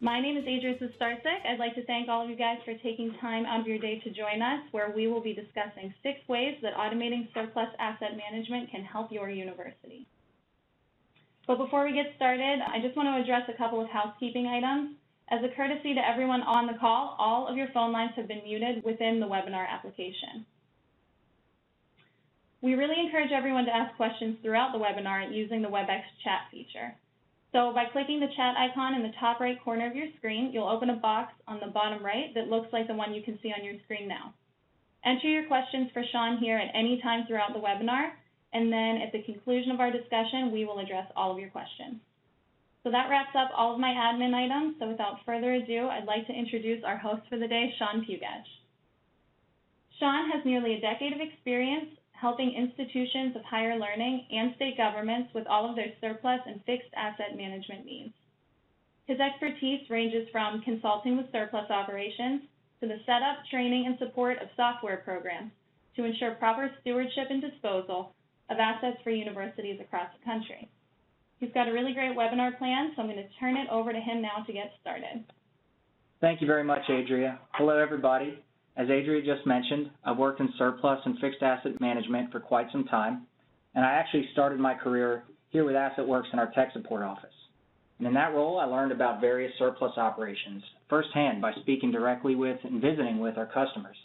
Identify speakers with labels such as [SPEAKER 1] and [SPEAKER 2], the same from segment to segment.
[SPEAKER 1] My name is Adria Starsik. I'd like to thank all of you guys for taking time out of your day to join us, where we will be discussing 6 ways that automating surplus asset management can help your university. But before we get started, I just want to address a couple of housekeeping items. As a courtesy to everyone on the call, all of your phone lines have been muted within the webinar application. We really encourage everyone to ask questions throughout the webinar using the WebEx chat feature. So by clicking the chat icon in the top right corner of your screen, you'll open a box on the bottom right that looks like the one you can see on your screen now. Enter your questions for Sean here at any time throughout the webinar, and then at the conclusion of our discussion, we will address all of your questions. So that wraps up all of my admin items. So without further ado, I'd like to introduce our host for the day, Sean Pugatch. Sean has nearly a decade of experience helping institutions of higher learning and state governments with all of their surplus and fixed asset management needs. His expertise ranges from consulting with surplus operations to the setup, training, and support of software programs to ensure proper stewardship and disposal of assets for universities across the country. He's got a really great webinar plan, so I'm going to turn it over to him now to get started.
[SPEAKER 2] Thank you very much, Adria. Hello, everybody. As Adria just mentioned, I've worked in surplus and fixed asset management for quite some time, and I actually started my career here with AssetWorks in our tech support office. And in that role, I learned about various surplus operations firsthand by speaking directly with and visiting with our customers.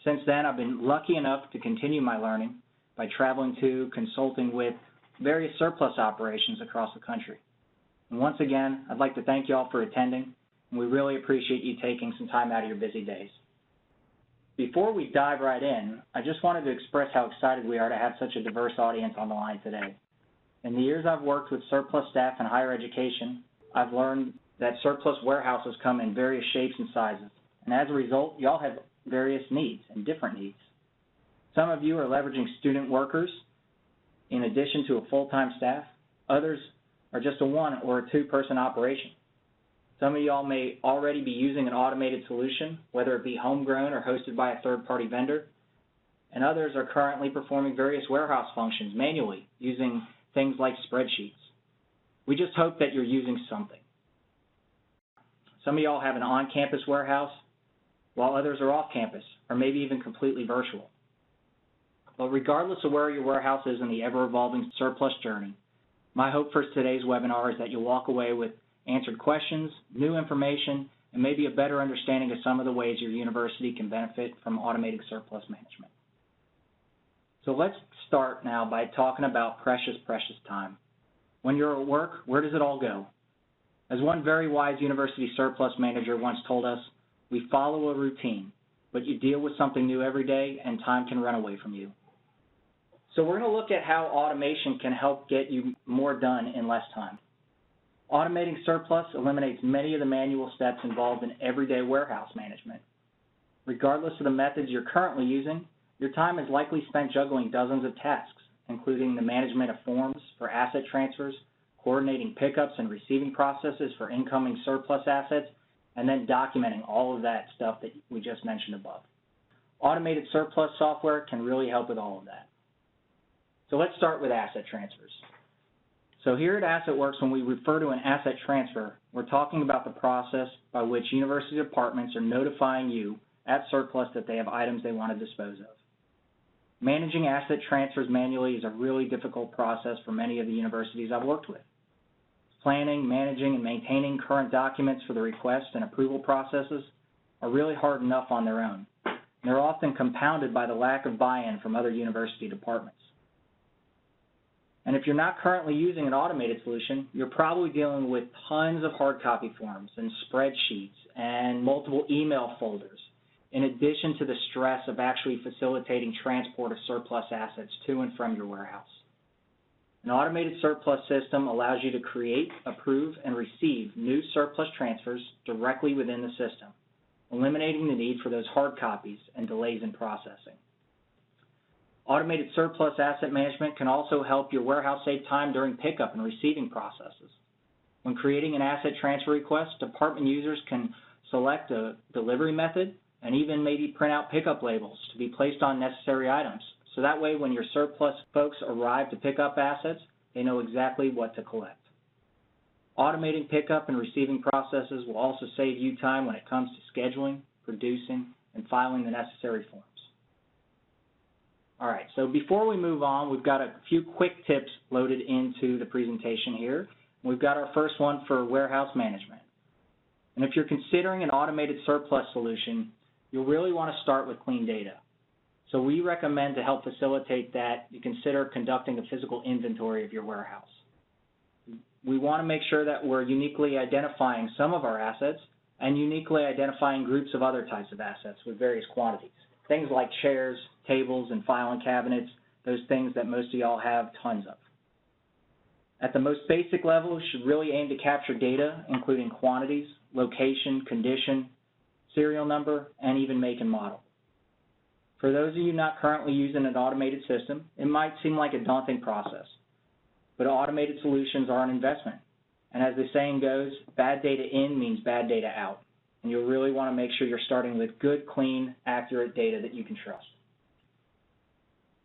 [SPEAKER 2] Since then, I've been lucky enough to continue my learning by traveling to, consulting with various surplus operations across the country. And once again, I'd like to thank you all for attending, and we really appreciate you taking some time out of your busy days. Before we dive right in, I just wanted to express how excited we are to have such a diverse audience on the line today. In the years I've worked with surplus staff in higher education, I've learned that surplus warehouses come in various shapes and sizes, and as a result, y'all have various needs and different needs. Some of you are leveraging student workers in addition to a full-time staff. Others are just a 1- or a 2-person operation. Some of y'all may already be using an automated solution, whether it be homegrown or hosted by a third-party vendor, and others are currently performing various warehouse functions manually using things like spreadsheets. We just hope that you're using something. Some of y'all have an on-campus warehouse, while others are off-campus, or maybe even completely virtual. But regardless of where your warehouse is in the ever-evolving surplus journey, my hope for today's webinar is that you'll walk away with answered questions, new information, and maybe a better understanding of some of the ways your university can benefit from automating surplus management. So let's start now by talking about precious time. When you're at work, where does it all go? As one very wise university surplus manager once told us, we follow a routine, but you deal with something new every day and time can run away from you. So we're going to look at how automation can help get you more done in less time. Automating surplus eliminates many of the manual steps involved in everyday warehouse management. Regardless of the methods you're currently using, your time is likely spent juggling dozens of tasks, including the management of forms for asset transfers, coordinating pickups and receiving processes for incoming surplus assets, and then documenting all of that stuff that we just mentioned above. Automated surplus software can really help with all of that. So let's start with asset transfers. So here at AssetWorks, when we refer to an asset transfer, we're talking about the process by which university departments are notifying you at surplus that they have items they want to dispose of. Managing asset transfers manually is a really difficult process for many of the universities I've worked with. Planning, managing, and maintaining current documents for the request and approval processes are really hard enough on their own. And they're often compounded by the lack of buy-in from other university departments. And if you're not currently using an automated solution, you're probably dealing with tons of hard copy forms and spreadsheets and multiple email folders, in addition to the stress of actually facilitating transport of surplus assets to and from your warehouse. An automated surplus system allows you to create, approve, and receive new surplus transfers directly within the system, eliminating the need for those hard copies and delays in processing. Automated surplus asset management can also help your warehouse save time during pickup and receiving processes. When creating an asset transfer request, department users can select a delivery method and even maybe print out pickup labels to be placed on necessary items. So that way when your surplus folks arrive to pick up assets, they know exactly what to collect. Automating pickup and receiving processes will also save you time when it comes to scheduling, producing, and filing the necessary forms. All right, so before we move on, we've got a few quick tips loaded into the presentation here. We've got our first one for warehouse management. And if you're considering an automated surplus solution, you'll really want to start with clean data. So we recommend, to help facilitate that, you consider conducting a physical inventory of your warehouse. We want to make sure that we're uniquely identifying some of our assets and uniquely identifying groups of other types of assets with various quantities. Things like chairs, tables, and filing cabinets, those things that most of y'all have tons of. At the most basic level, you should really aim to capture data, including quantities, location, condition, serial number, and even make and model. For those of you not currently using an automated system, it might seem like a daunting process, but automated solutions are an investment. And as the saying goes, bad data in means bad data out. And you'll really want to make sure you're starting with good, clean, accurate data that you can trust.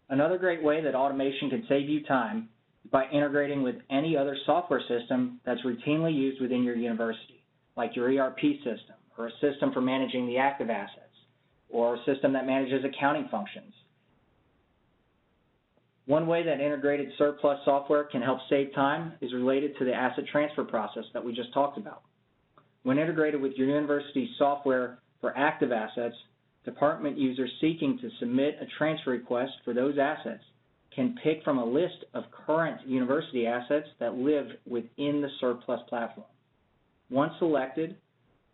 [SPEAKER 2] Another great way that automation can save you time is by integrating with any other software system that's routinely used within your university, like your ERP system, or a system for managing the active assets, or a system that manages accounting functions. One way that integrated surplus software can help save time is related to the asset transfer process that we just talked about. When integrated with your university's software for active assets, department users seeking to submit a transfer request for those assets can pick from a list of current university assets that live within the surplus platform. Once selected,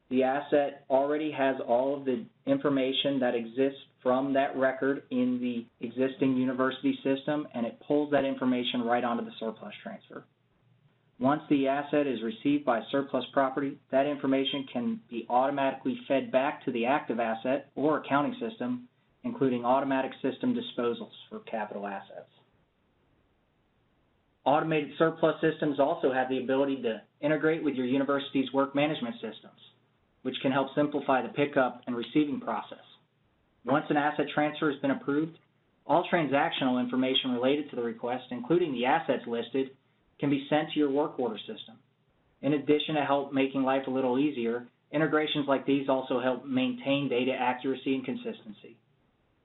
[SPEAKER 2] the asset already has all of the information that exists from that record in the existing university system, and it pulls that information right onto the surplus transfer. Once the asset is received by surplus property, that information can be automatically fed back to the active asset or accounting system, including automatic system disposals for capital assets. Automated surplus systems also have the ability to integrate with your university's work management systems, which can help simplify the pickup and receiving process. Once an asset transfer has been approved, all transactional information related to the request, including the assets listed, can be sent to your work order system. In addition to help making life a little easier, integrations like these also help maintain data accuracy and consistency.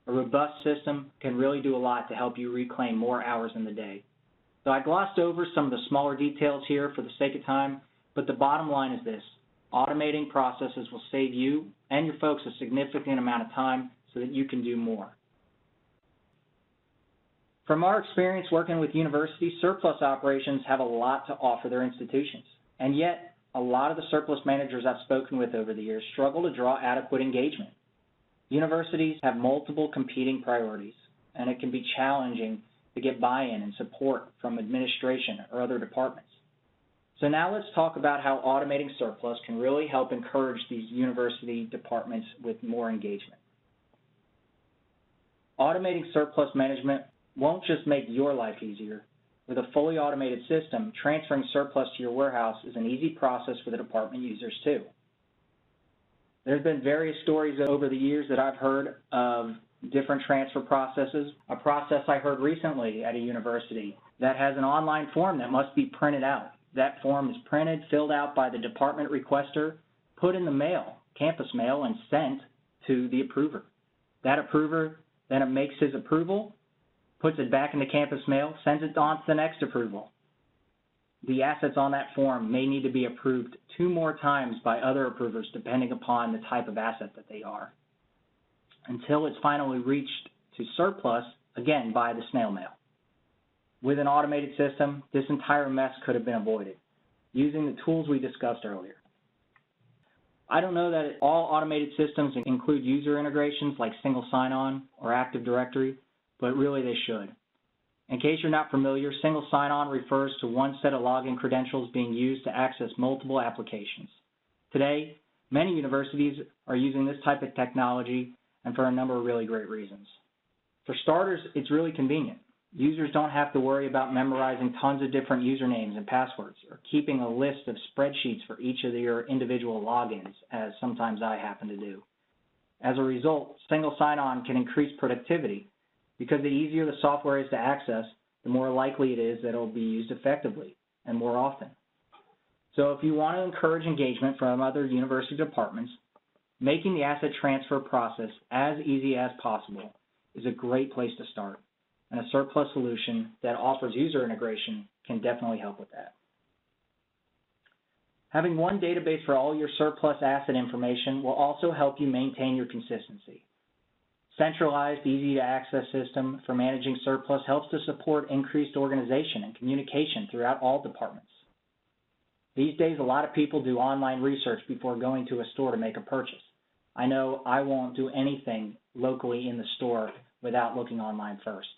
[SPEAKER 2] A robust system can really do a lot to help you reclaim more hours in the day. So I glossed over some of the smaller details here for the sake of time, but the bottom line is this: automating processes will save you and your folks a significant amount of time so that you can do more. From our experience working with universities, surplus operations have a lot to offer their institutions, and yet a lot of the surplus managers I've spoken with over the years struggle to draw adequate engagement. Universities have multiple competing priorities, and it can be challenging to get buy-in and support from administration or other departments. So now let's talk about how automating surplus can really help encourage these university departments with more engagement. Automating surplus management won't just make your life easier. With a fully automated system, transferring surplus to your warehouse is an easy process for the department users too. There's been various stories over the years that I've heard of different transfer processes. A process I heard recently at a university that has an online form that must be printed out. That form is printed, filled out by the department requester, put in the mail, campus mail, and sent to the approver. That approver then makes his approval, puts it back into campus mail, sends it on to the next approval. The assets on that form may need to be approved 2 more times by other approvers depending upon the type of asset that they are, until it's finally reached to surplus, again, by the snail mail. With an automated system, this entire mess could have been avoided using the tools we discussed earlier. I don't know that all automated systems include user integrations like single sign-on or Active Directory, but really they should. In case you're not familiar, single sign-on refers to one set of login credentials being used to access multiple applications. Today, many universities are using this type of technology, and for a number of really great reasons. For starters, it's really convenient. Users don't have to worry about memorizing tons of different usernames and passwords or keeping a list of spreadsheets for each of your individual logins, as sometimes I happen to do. As a result, single sign-on can increase productivity because the easier the software is to access, the more likely it is that it will be used effectively and more often. So if you want to encourage engagement from other university departments, making the asset transfer process as easy as possible is a great place to start, and a surplus solution that offers user integration can definitely help with that. Having one database for all your surplus asset information will also help you maintain your consistency. Centralized, easy-to-access system for managing surplus helps to support increased organization and communication throughout all departments. These days, a lot of people do online research before going to a store to make a purchase. I know I won't do anything locally in the store without looking online first.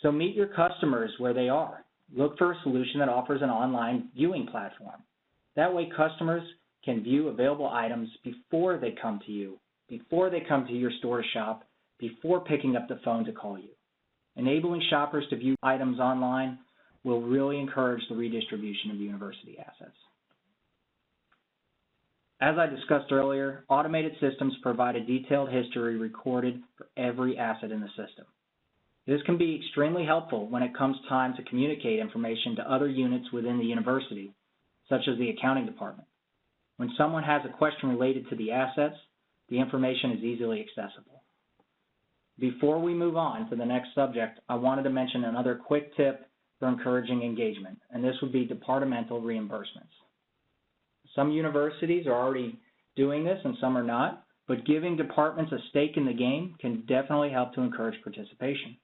[SPEAKER 2] So meet your customers where they are. Look for a solution that offers an online viewing platform. That way customers can view available items before they come to you, before they come to your store to shop, before picking up the phone to call you. Enabling shoppers to view items online will really encourage the redistribution of university assets. As I discussed earlier, automated systems provide a detailed history recorded for every asset in the system. This can be extremely helpful when it comes time to communicate information to other units within the university, such as the accounting department. When someone has a question related to the assets, the information is easily accessible. Before we move on to the next subject, I wanted to mention another quick tip for encouraging engagement, and this would be departmental reimbursements. Some universities are already doing this and some are not, but giving departments a stake in the game can definitely help to encourage participation.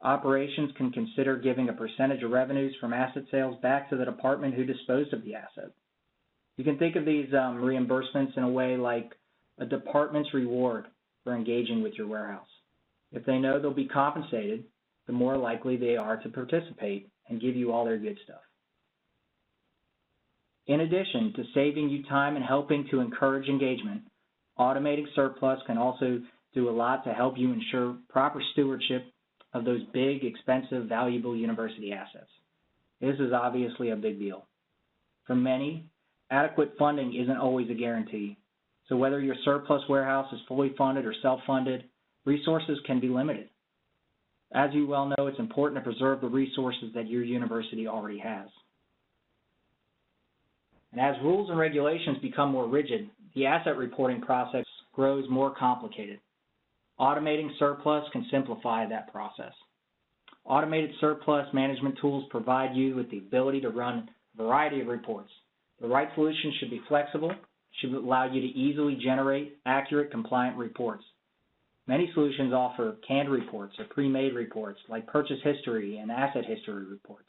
[SPEAKER 2] Operations can consider giving a percentage of revenues from asset sales back to the department who disposed of the asset. You can think of these reimbursements in a way like a department's reward for engaging with your warehouse. If they know they'll be compensated, the more likely they are to participate and give you all their good stuff. In addition to saving you time and helping to encourage engagement, automating surplus can also do a lot to help you ensure proper stewardship of those big, expensive, valuable university assets. This is obviously a big deal. For many, adequate funding isn't always a guarantee. So whether your surplus warehouse is fully funded or self-funded, resources can be limited. As you well know, it's important to preserve the resources that your university already has. And as rules and regulations become more rigid, the asset reporting process grows more complicated. Automating surplus can simplify that process. Automated surplus management tools provide you with the ability to run a variety of reports. The right solution should be flexible, should allow you to easily generate accurate, compliant reports. Many solutions offer canned reports or pre-made reports like purchase history and asset history reports.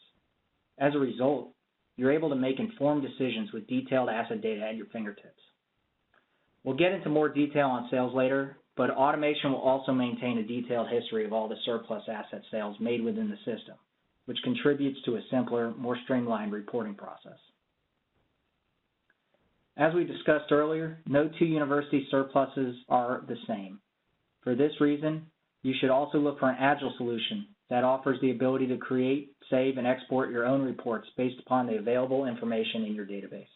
[SPEAKER 2] As a result, you're able to make informed decisions with detailed asset data at your fingertips. We'll get into more detail on sales later, but automation will also maintain a detailed history of all the surplus asset sales made within the system, which contributes to a simpler, more streamlined reporting process. As we discussed earlier, no two university surpluses are the same. For this reason, you should also look for an agile solution that offers the ability to create, save, and export your own reports based upon the available information in your database.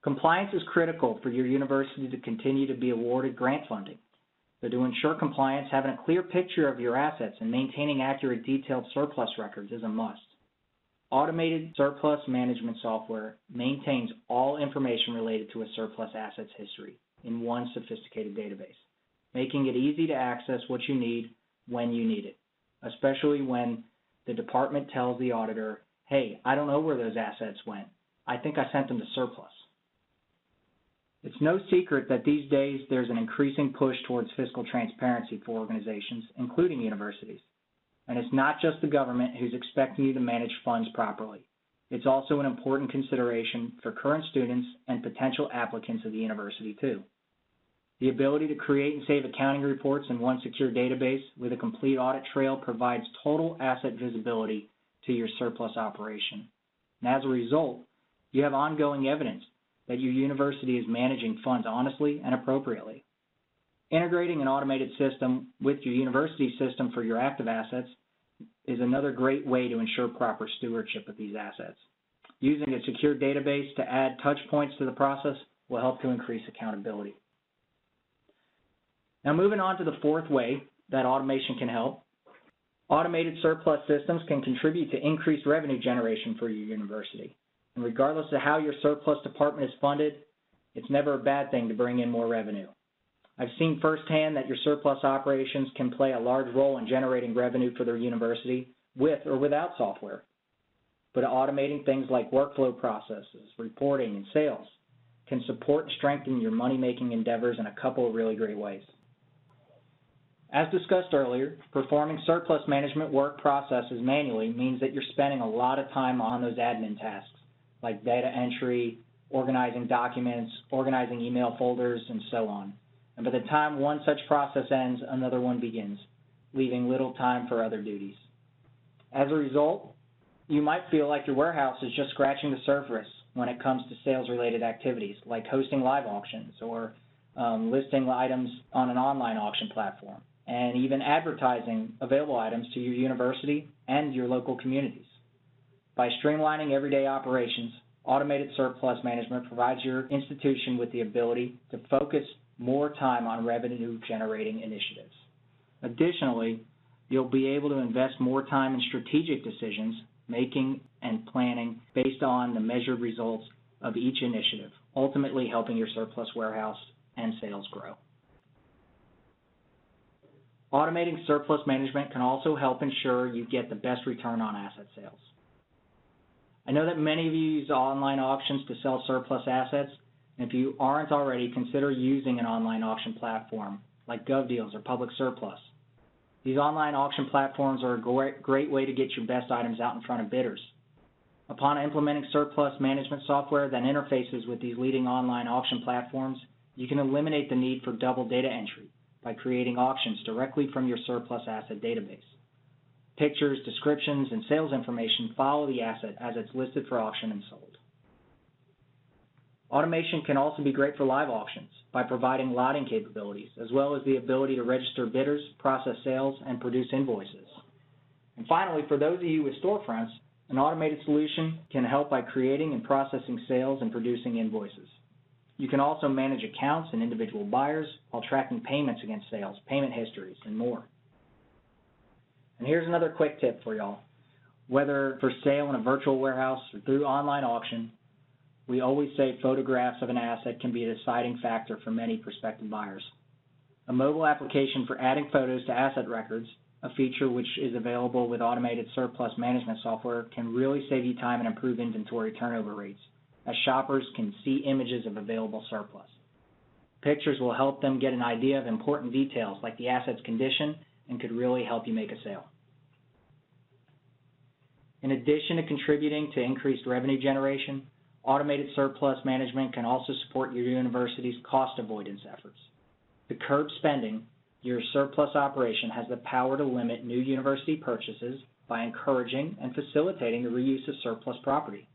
[SPEAKER 2] Compliance is critical for your university to continue to be awarded grant funding. So to ensure compliance, having a clear picture of your assets and maintaining accurate detailed surplus records is a must. Automated surplus management software maintains all information related to a surplus assets history in one sophisticated database, making it easy to access what you need when you need it, especially when the department tells the auditor, hey, I don't know where those assets went. I think I sent them to surplus. It's no secret that these days there's an increasing push towards fiscal transparency for organizations, including universities. And it's not just the government who's expecting you to manage funds properly. It's also an important consideration for current students and potential applicants of the university too. The ability to create and save accounting reports in one secure database with a complete audit trail provides total asset visibility to your surplus operation. And as a result, you have ongoing evidence that your university is managing funds honestly and appropriately. Integrating an automated system with your university system for your active assets is another great way to ensure proper stewardship of these assets. Using a secure database to add touch points to the process will help to increase accountability. Now moving on to the fourth way that automation can help. Automated surplus systems can contribute to increased revenue generation for your university. And regardless of how your surplus department is funded, it's never a bad thing to bring in more revenue. I've seen firsthand that your surplus operations can play a large role in generating revenue for their university with or without software. But automating things like workflow processes, reporting, and sales can support and strengthen your money-making endeavors in a couple of really great ways. As discussed earlier, performing surplus management work processes manually means that you're spending a lot of time on those admin tasks, like data entry, organizing documents, organizing email folders, and so on. And by the time one such process ends, another one begins, leaving little time for other duties. As a result, you might feel like your warehouse is just scratching the surface when it comes to sales-related activities, like hosting live auctions or listing items on an online auction platform, and even advertising available items to your university and your local communities. By streamlining everyday operations, automated surplus management provides your institution with the ability to focus more time on revenue-generating initiatives. Additionally, you'll be able to invest more time in strategic decisions, making and planning based on the measured results of each initiative, ultimately helping your surplus warehouse and sales grow. Automating surplus management can also help ensure you get the best return on asset sales. I know that many of you use online auctions to sell surplus assets, and if you aren't already, consider using an online auction platform like GovDeals or Public Surplus. These online auction platforms are a great way to get your best items out in front of bidders. Upon implementing surplus management software that interfaces with these leading online auction platforms, you can eliminate the need for double data entry by creating auctions directly from your surplus asset database. Pictures, descriptions, and sales information follow the asset as it's listed for auction and sold. Automation can also be great for live auctions by providing lotting capabilities, as well as the ability to register bidders, process sales, and produce invoices. And finally, for those of you with storefronts, an automated solution can help by creating and processing sales and producing invoices. You can also manage accounts and individual buyers while tracking payments against sales, payment histories, and more. And here's another quick tip for y'all. Whether for sale in a virtual warehouse or through online auction, we always say photographs of an asset can be a deciding factor for many prospective buyers. A mobile application for adding photos to asset records, a feature which is available with automated surplus management software, can really save you time and improve inventory turnover rates, as shoppers can see images of available surplus. Pictures will help them get an idea of important details like the asset's condition and could really help you make a sale. In addition to contributing to increased revenue generation, automated surplus management can also support your university's cost avoidance efforts. To curb spending, your surplus operation has the power to limit new university purchases by encouraging and facilitating the reuse of surplus property.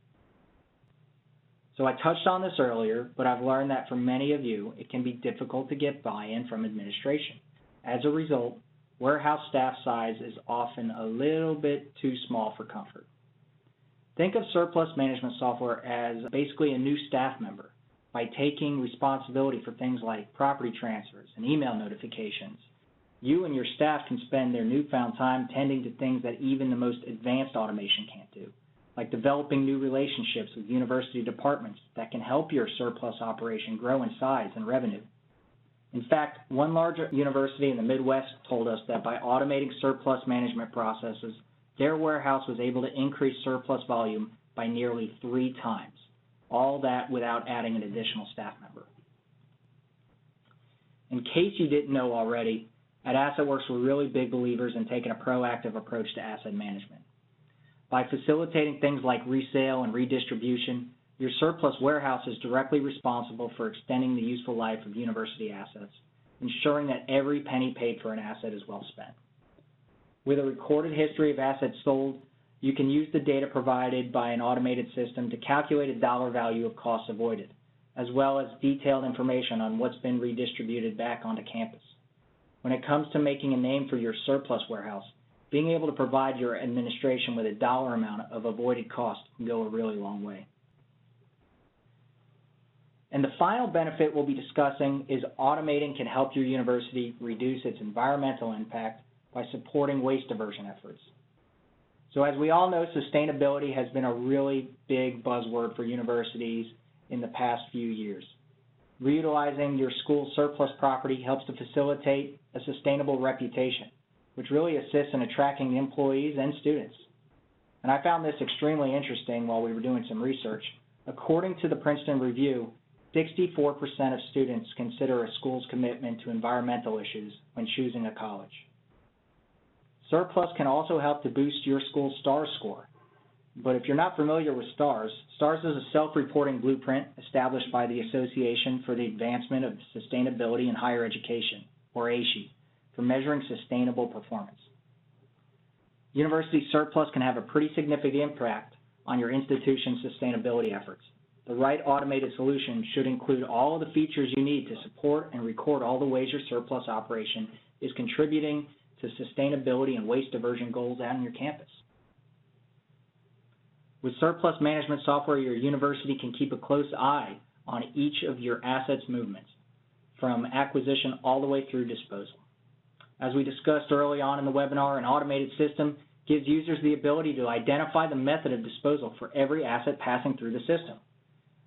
[SPEAKER 2] So I touched on this earlier, but I've learned that for many of you, it can be difficult to get buy-in from administration. As a result, warehouse staff size is often a little bit too small for comfort. Think of surplus management software as basically a new staff member. By taking responsibility for things like property transfers and email notifications, you and your staff can spend their newfound time tending to things that even the most advanced automation can't do, like developing new relationships with university departments that can help your surplus operation grow in size and revenue. In fact, one larger university in the Midwest told us that by automating surplus management processes, their warehouse was able to increase surplus volume by nearly 3 times, all that without adding an additional staff member. In case you didn't know already, at AssetWorks we're really big believers in taking a proactive approach to asset management. By facilitating things like resale and redistribution, your surplus warehouse is directly responsible for extending the useful life of university assets, ensuring that every penny paid for an asset is well spent. With a recorded history of assets sold, you can use the data provided by an automated system to calculate a dollar value of costs avoided, as well as detailed information on what's been redistributed back onto campus. When it comes to making a name for your surplus warehouse, being able to provide your administration with a dollar amount of avoided cost can go a really long way. And the final benefit we'll be discussing is automating can help your university reduce its environmental impact by supporting waste diversion efforts. So as we all know, sustainability has been a really big buzzword for universities in the past few years. Reutilizing your school's surplus property helps to facilitate a sustainable reputation, which really assists in attracting employees and students. And I found this extremely interesting while we were doing some research. According to the Princeton Review, 64% of students consider a school's commitment to environmental issues when choosing a college. Surplus can also help to boost your school's STARS score. But if you're not familiar with STARS, STARS is a self-reporting blueprint established by the Association for the Advancement of Sustainability in Higher Education, or ASHE, for measuring sustainable performance. University surplus can have a pretty significant impact on your institution's sustainability efforts. The right automated solution should include all of the features you need to support and record all the ways your surplus operation is contributing to sustainability and waste diversion goals out on your campus. With surplus management software, your university can keep a close eye on each of your assets movements, from acquisition all the way through disposal. As we discussed early on in the webinar, an automated system gives users the ability to identify the method of disposal for every asset passing through the system.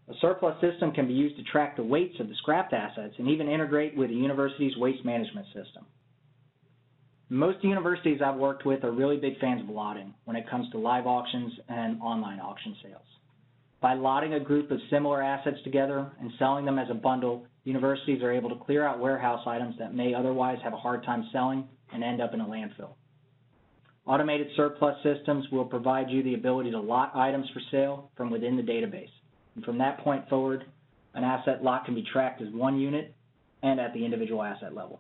[SPEAKER 2] A surplus system can be used to track the weights of the scrapped assets and even integrate with the university's waste management system. Most universities I've worked with are really big fans of lotting when it comes to live auctions and online auction sales. By lotting a group of similar assets together and selling them as a bundle, universities are able to clear out warehouse items that may otherwise have a hard time selling and end up in a landfill. Automated surplus systems will provide you the ability to lot items for sale from within the database. And from that point forward, an asset lot can be tracked as one unit and at the individual asset level.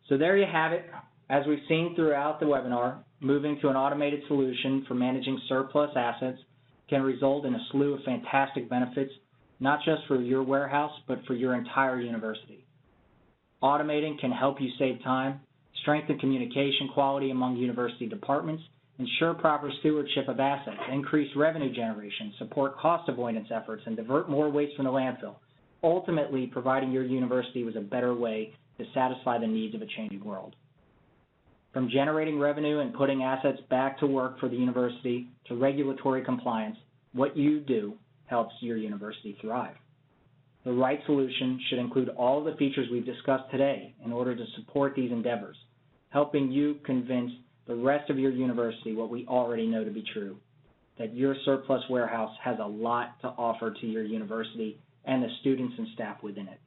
[SPEAKER 2] So there you have it. As we've seen throughout the webinar, moving to an automated solution for managing surplus assets can result in a slew of fantastic benefits, not just for your warehouse, but for your entire university. Automating can help you save time, strengthen communication quality among university departments, ensure proper stewardship of assets, increase revenue generation, support cost avoidance efforts, and divert more waste from the landfill, ultimately providing your university with a better way to satisfy the needs of a changing world. From generating revenue and putting assets back to work for the university to regulatory compliance, what you do helps your university thrive. The right solution should include all of the features we've discussed today in order to support these endeavors, helping you convince the rest of your university what we already know to be true, that your surplus warehouse has a lot to offer to your university and the students and staff within it.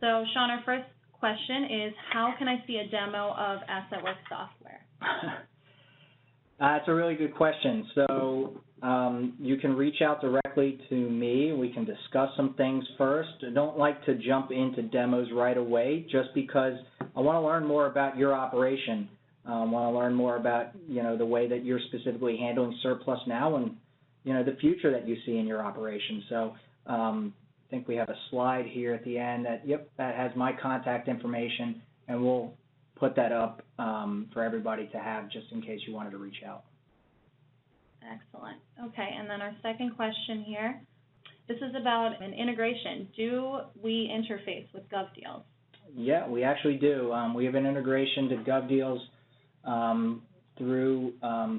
[SPEAKER 1] So, Sean, our first question is, how can I see a demo of AssetWorks software?
[SPEAKER 2] That's a really good question. So you can reach out directly to me. We can discuss some things first. I don't like to jump into demos right away just because I want to learn more about your operation. I want to learn more about, the way that you're specifically handling surplus now and, the future that you see in your operation. So I think we have a slide here at the end that has my contact information, and we'll put that up for everybody to have just in case you wanted to reach out.
[SPEAKER 1] Excellent. Okay, and then our second question here. This is about an integration. Do we interface with GovDeals?
[SPEAKER 2] Yeah, we actually do. We have an integration to GovDeals through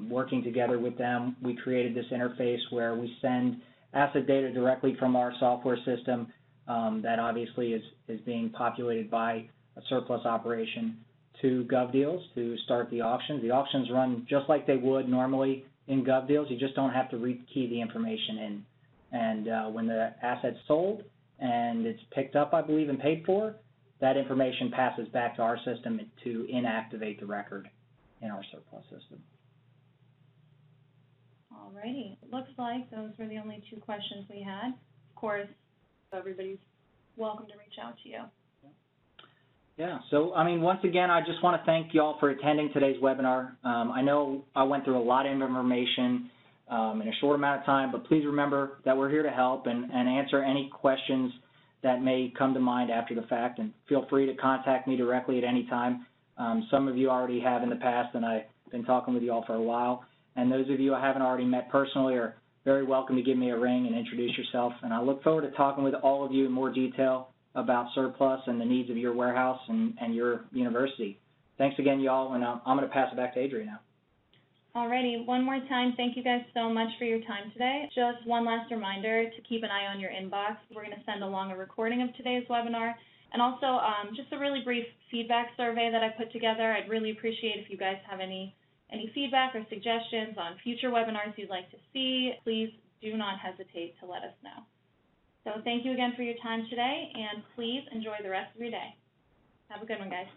[SPEAKER 2] working together with them. We created this interface where we send asset data directly from our software system that obviously is being populated by a surplus operation to GovDeals to start the auctions. The auctions run just like they would normally in GovDeals. You just don't have to rekey the information in. And when the asset's sold and it's picked up, I believe, and paid for, that information passes back to our system to inactivate the record in our surplus system.
[SPEAKER 1] All righty. It looks like those were the only two questions we had. Of course, everybody's welcome to reach out to you.
[SPEAKER 2] Yeah, so, once again, I just want to thank you all for attending today's webinar. I know I went through a lot of information in a short amount of time, but please remember that we're here to help and answer any questions that may come to mind after the fact, and feel free to contact me directly at any time. Some of you already have in the past, and I've been talking with you all for a while. And those of you I haven't already met personally or very welcome to give me a ring and introduce yourself. And I look forward to talking with all of you in more detail about surplus and the needs of your warehouse and your university. Thanks again, y'all, and I'm going to pass it back to Adria now.
[SPEAKER 1] Alrighty, one more time, thank you guys so much for your time today. Just one last reminder to keep an eye on your inbox. We're going to send along a recording of today's webinar, and also just a really brief feedback survey that I put together. I'd really appreciate if you guys have any feedback or suggestions on future webinars you'd like to see. Please do not hesitate to let us know. So thank you again for your time today, and please enjoy the rest of your day. Have a good one, guys.